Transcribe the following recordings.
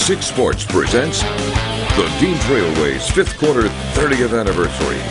6 Sports presents the Dean Trailways 5th Quarter 30th Anniversary.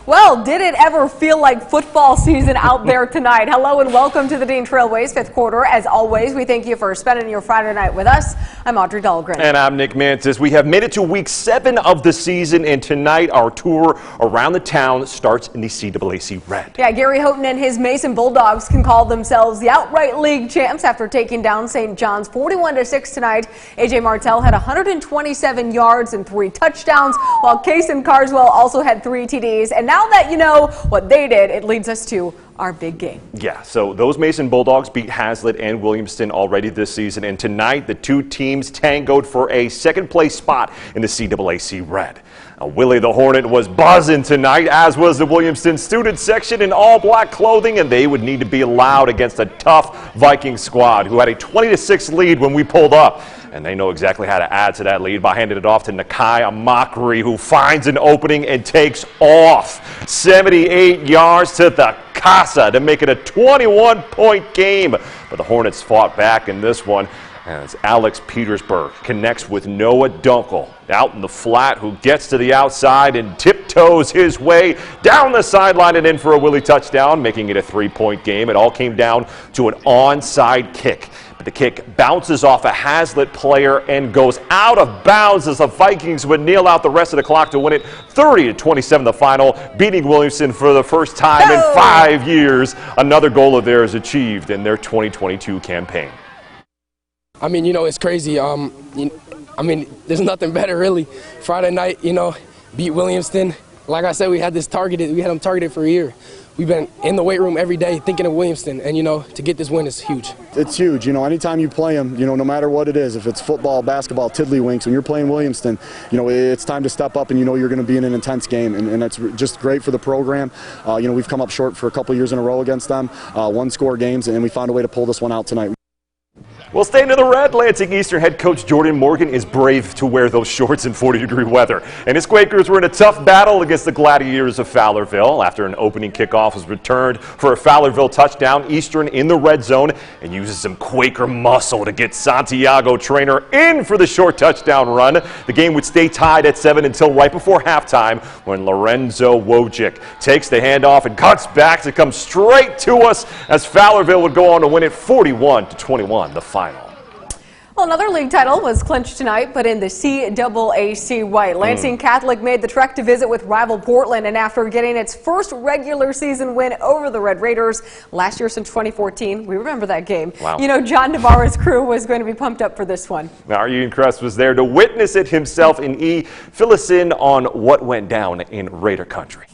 Well, did it ever feel like football season out there tonight? Hello and welcome to the Dean Trailways 5th Quarter. As always, we thank you for spending your Friday night with us. I'm Audrey Dahlgren. And I'm Nick Mantis. We have made it to week 7 of the season, and tonight our tour around the town starts in the CAAC Red. Yeah, Gary Houghton and his Mason Bulldogs can call themselves the outright league champs after taking down St. John's 41-6 tonight. A.J. Martell had 127 yards and 3 touchdowns, while Kaysen Carswell also had 3 TDs. And now that you know what they did, it leads us to our big game. Yeah, so those Mason Bulldogs beat Hazlitt and Williamston already this season, and tonight the two teams tangoed for a second-place spot in the CAAC Red. Willie the Hornet was buzzing tonight, as was the Williamston student section in all-black clothing, and they would need to be loud against a tough Viking squad who had a 20-6 lead when we pulled up. And they know exactly how to add to that lead by handing it off to Nakai Amakri, who finds an opening and takes off 78 yards to the casa to make it a 21-point game. But the Hornets fought back in this one as Alex Petersburg connects with Noah Dunkel out in the flat, who gets to the outside and tiptoes his way down the sideline and in for a Willie touchdown, making it a 3-point game. It all came down to an onside kick. But the kick bounces off a Hazlitt player and goes out of bounds as the Vikings would kneel out the rest of the clock to win it 30-27 the final, beating Williamston for the first time in 5 years. Another goal of theirs achieved in their 2022 campaign. I mean, it's crazy. There's nothing better, really. Friday night, beat Williamston. Like I said, we had them targeted for a year. We've been in the weight room every day thinking of Williamston, and, to get this win is huge. It's huge. Anytime you play them, no matter what it is, if it's football, basketball, tiddlywinks, when you're playing Williamston, it's time to step up and you're going to be in an intense game, and it's just great for the program. We've come up short for a couple years in a row against them, one-score games, and we found a way to pull this one out tonight. Well, staying to the red, Lansing Eastern head coach Jordan Morgan is brave to wear those shorts in 40-degree weather. And his Quakers were in a tough battle against the Gladiators of Fowlerville. After an opening kickoff was returned for a Fowlerville touchdown, Eastern in the red zone and uses some Quaker muscle to get Santiago Trainer in for the short touchdown run. The game would stay tied at 7 until right before halftime, when Lorenzo Wojcik takes the handoff and cuts back to come straight to us as Fowlerville would go on to win it 41-21, the final. Well, another league title was clinched tonight, but in the CAAC white. Lansing Catholic made the trek to visit with rival Portland, and after getting its first regular season win over the Red Raiders last year since 2014, we remember that game. Wow. John Navarro's crew was going to be pumped up for this one. Now, Ian Kress was there to witness it himself. And fill us in on what went down in Raider country.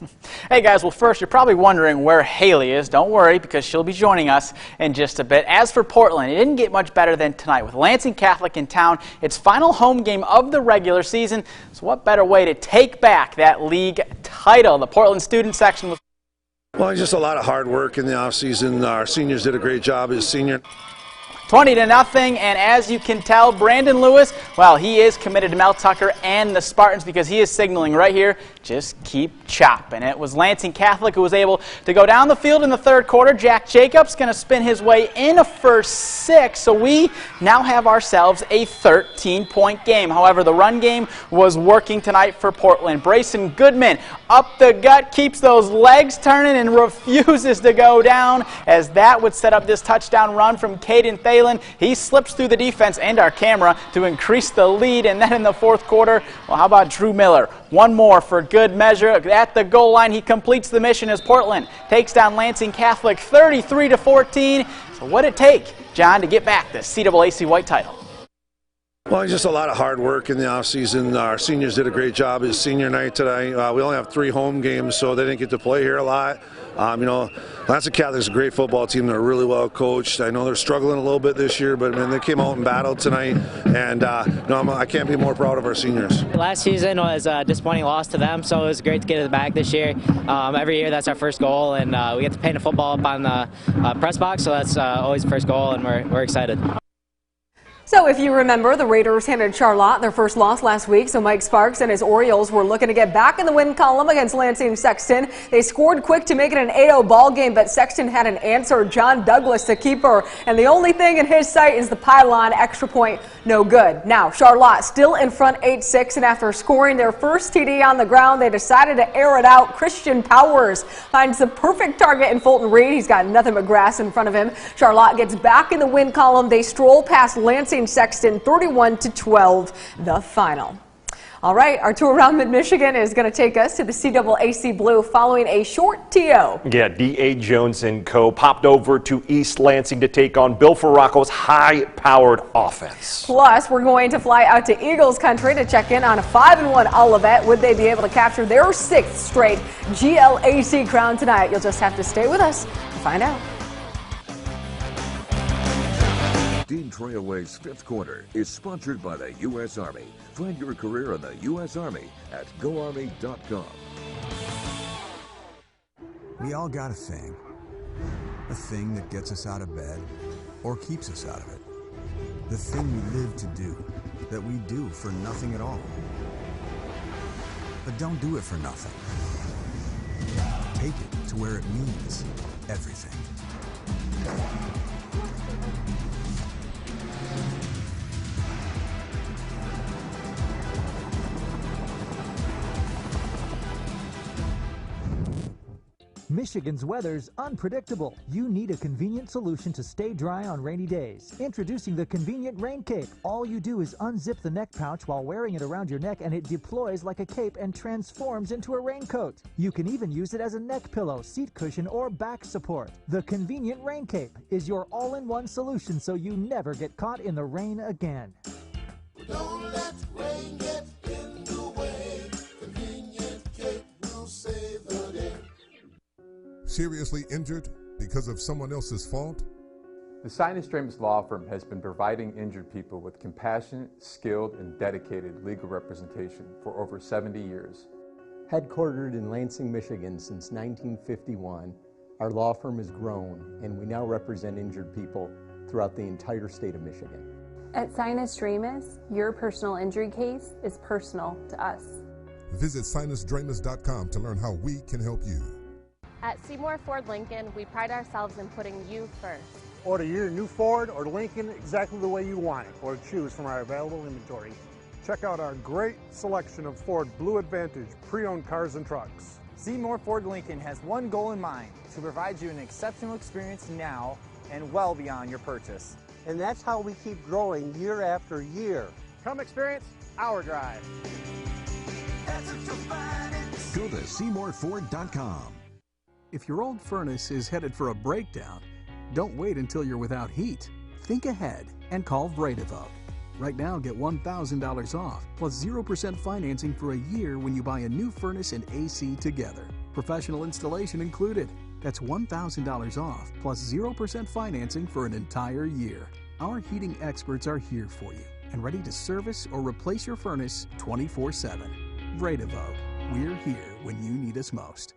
Hey guys, well first you're probably wondering where Haley is. Don't worry, because she'll be joining us in just a bit. As for Portland, it didn't get much better than tonight with Lansing Catholic in town. Its final home game of the regular season. So what better way to take back that league title? The Portland student section was... Well, just a lot of hard work in the offseason. Our seniors did a great job as senior. 20-0, and as you can tell, Brandon Lewis, well, he is committed to Mel Tucker and the Spartans, because he is signaling right here, just keep chopping. It was Lansing Catholic who was able to go down the field in the third quarter. Jack Jacobs going to spin his way in a first 6, so we now have ourselves a 13-point game. However, the run game was working tonight for Portland. Brayson Goodman up the gut, keeps those legs turning and refuses to go down, as that would set up this touchdown run from Caden Thalen. He slips through the defense and our camera to increase the lead. And then in the fourth quarter, well, how about Drew Miller? One more for good measure. At the goal line, he completes the mission as Portland takes down Lansing Catholic 33-14. So what did it take, John, to get back the CAAC white title? Well, it's just a lot of hard work in the offseason. Our seniors did a great job. It's senior night today. We only have 3 home games, so they didn't get to play here a lot. Lansing Catholic's a great football team. They're really well coached. I know they're struggling a little bit this year, but they came out and battled tonight. And I can't be more proud of our seniors. Last season was a disappointing loss to them, so it was great to get it back this year. Every year that's our first goal, and we get to paint a football up on the press box, so that's always the first goal, and we're excited. So if you remember, the Raiders handed Charlotte their first loss last week, so Mike Sparks and his Orioles were looking to get back in the win column against Lansing Sexton. They scored quick to make it an 8-0 ball game, but Sexton had an answer. John Douglas, the keeper, and the only thing in his sight is the pylon. Extra point, no good. Now, Charlotte still in front 8-6, and after scoring their first TD on the ground, they decided to air it out. Christian Powers finds the perfect target in Fulton Reed. He's got nothing but grass in front of him. Charlotte gets back in the win column. They stroll past Lansing Sexton 31-12, the final. All right, our tour around Mid-Michigan is going to take us to the CAAC Blue following a short TO. Yeah, D.A. Jones and co. popped over to East Lansing to take on Bill Farraco's high-powered offense. Plus, we're going to fly out to Eagles country to check in on a 5-1 Olivet. Would they be able to capture their 6th straight GLAC crown tonight? You'll just have to stay with us to find out. Dean Trailway's 5th Quarter is sponsored by the U.S. Army. Find your career in the U.S. Army at GoArmy.com. We all got a thing that gets us out of bed or keeps us out of it. The thing we live to do, that we do for nothing at all. But don't do it for nothing. Take it to where it means everything. Michigan's weather's unpredictable. You need a convenient solution to stay dry on rainy days. Introducing the convenient Rain Cape. All you do is unzip the neck pouch while wearing it around your neck, and it deploys like a cape and transforms into a raincoat. You can even use it as a neck pillow, seat cushion, or back support. The convenient Rain Cape is your all-in-one solution so you never get caught in the rain again. Don't let rain get in the way. Convenient Cape will save the day. Seriously injured because of someone else's fault? The Sinus Dramus Law Firm has been providing injured people with compassionate, skilled, and dedicated legal representation for over 70 years. Headquartered in Lansing, Michigan since 1951, our law firm has grown, and we now represent injured people throughout the entire state of Michigan. At Sinus Dramus, your personal injury case is personal to us. Visit sinusdramus.com to learn how we can help you. At Seymour Ford Lincoln, we pride ourselves in putting you first. Order your new Ford or Lincoln exactly the way you want it, or choose from our available inventory. Check out our great selection of Ford Blue Advantage pre-owned cars and trucks. Seymour Ford Lincoln has one goal in mind: to provide you an exceptional experience now and well beyond your purchase. And that's how we keep growing year after year. Come experience our drive. Go to SeymourFord.com. If your old furnace is headed for a breakdown, don't wait until you're without heat. Think ahead and call Vredevog. Right now, get $1,000 off plus 0% financing for a year when you buy a new furnace and AC together. Professional installation included. That's $1,000 off plus 0% financing for an entire year. Our heating experts are here for you and ready to service or replace your furnace 24/7. Vredevog. We're here when you need us most.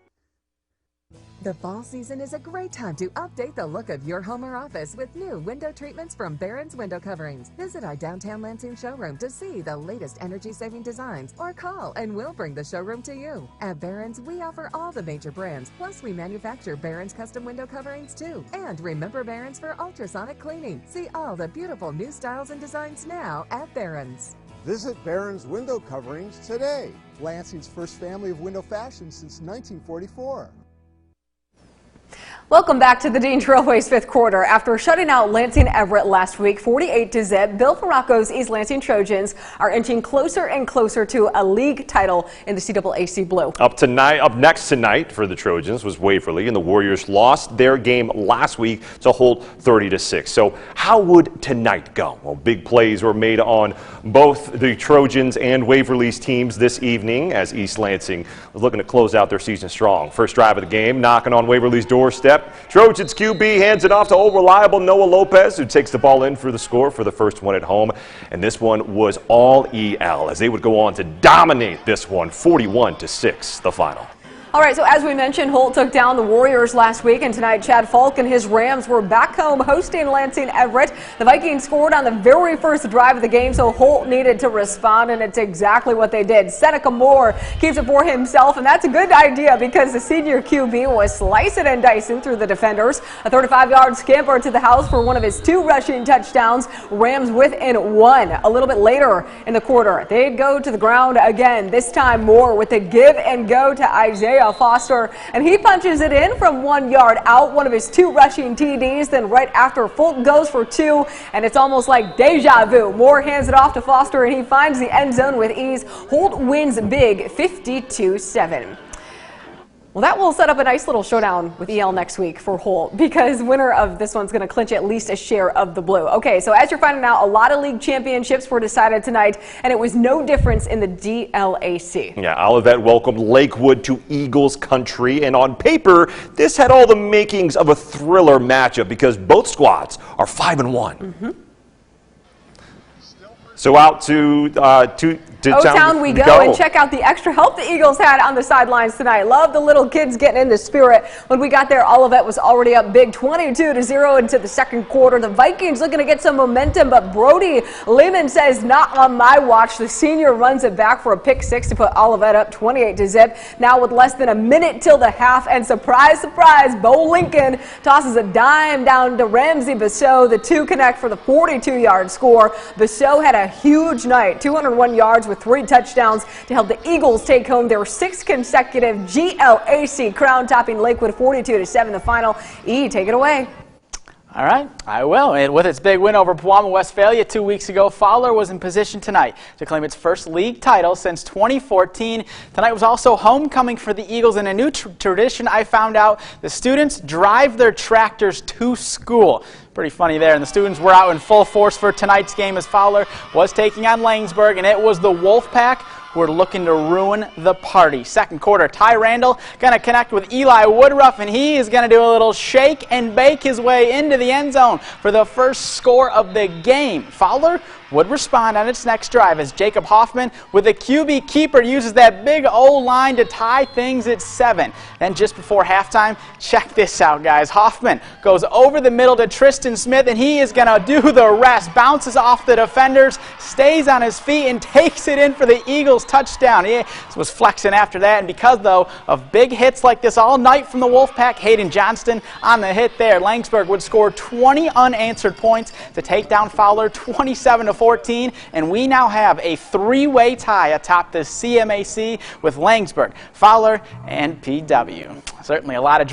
The fall season is a great time to update the look of your home or office with new window treatments from Barron's Window Coverings. Visit our downtown Lansing showroom to see the latest energy-saving designs, or call and we'll bring the showroom to you. At Barron's, we offer all the major brands, plus we manufacture Barron's custom window coverings too. And remember Barron's for ultrasonic cleaning. See all the beautiful new styles and designs now at Barron's. Visit Barron's Window Coverings today. Lansing's first family of window fashion since 1944. Welcome back to the Dean Trailways fifth quarter. After shutting out Lansing Everett last week, 48-0, Bill Faracco's East Lansing Trojans are inching closer and closer to a league title in the CAAC Blue. Up next tonight for the Trojans was Waverly, and the Warriors lost their game last week to Holt 30-6. So how would tonight go? Well, big plays were made on both the Trojans and Waverly's teams this evening as East Lansing was looking to close out their season strong. First drive of the game, knocking on Waverly's doorstep. Trojans QB hands it off to old reliable Noah Lopez, who takes the ball in for the score for the first one at home. And this one was all EL as they would go on to dominate this one, 41-6, the final. All right, so as we mentioned, Holt took down the Warriors last week, and tonight Chad Falk and his Rams were back home hosting Lansing Everett. The Vikings scored on the very first drive of the game, so Holt needed to respond, and it's exactly what they did. Seneca Moore keeps it for himself, and that's a good idea because the senior QB was slicing and dicing through the defenders. A 35-yard scamper to the house for one of his 2 rushing touchdowns. Rams within 1. A little bit later in the quarter, they'd go to the ground again. This time Moore with a give and go to Isaiah Foster, and he punches it in from 1 yard out, one of his 2 rushing TDs. Then right after, Fulton goes for 2, and it's almost like deja vu. Moore hands it off to Foster, and he finds the end zone with ease. Holt wins big, 52-7. Well, that will set up a nice little showdown with EL next week for Holt, because winner of this one's going to clinch at least a share of the blue. Okay, so as you're finding out, a lot of league championships were decided tonight, and it was no difference in the DLAC. Yeah, Olivet welcomed Lakewood to Eagles country, and on paper, this had all the makings of a thriller matchup because both squads are 5-1. So out to O-Town we go and check out the extra help the Eagles had on the sidelines tonight. Love the little kids getting in the spirit. When we got there, Olivet was already up big, 22-0 into the second quarter. The Vikings looking to get some momentum, but Brody Lehman says not on my watch. The senior runs it back for a pick 6 to put Olivet up 28-0. Now with less than a minute till the half, and surprise, surprise, Bo Lincoln tosses a dime down to Ramsey Basso. The 2 connect for the 42-yard score. Basso had a huge night, 201 yards with 3 touchdowns to help the Eagles take home their 6th consecutive GLAC crown, topping Lakewood 42-7 the final. Take it away. All right, I will. And with its big win over Pewamo Westphalia 2 weeks ago, Fowler was in position tonight to claim its first league title since 2014. Tonight was also homecoming for the Eagles, and a new tradition I found out: the students drive their tractors to school. Pretty funny there, and the students were out in full force for tonight's game as Fowler was taking on Langsburg, and it was the Wolfpack who were looking to ruin the party. Second quarter, Ty Randall going to connect with Eli Woodruff, and he is going to do a little shake and bake his way into the end zone for the first score of the game. Fowler would respond on its next drive as Jacob Hoffman, with a QB keeper, uses that big O-line to tie things at 7. Then just before halftime, check this out, guys. Hoffman goes over the middle to Tristan Smith, and he is going to do the rest. Bounces off the defenders, stays on his feet, and takes it in for the Eagles touchdown. He was flexing after that, and because, though, of big hits like this all night from the Wolfpack, Hayden Johnston on the hit there, Langsburg would score 20 unanswered points to take down Fowler 27-14, and we now have a 3-way tie atop the CMAC with Langsburg, Fowler, and PW. Certainly a lot of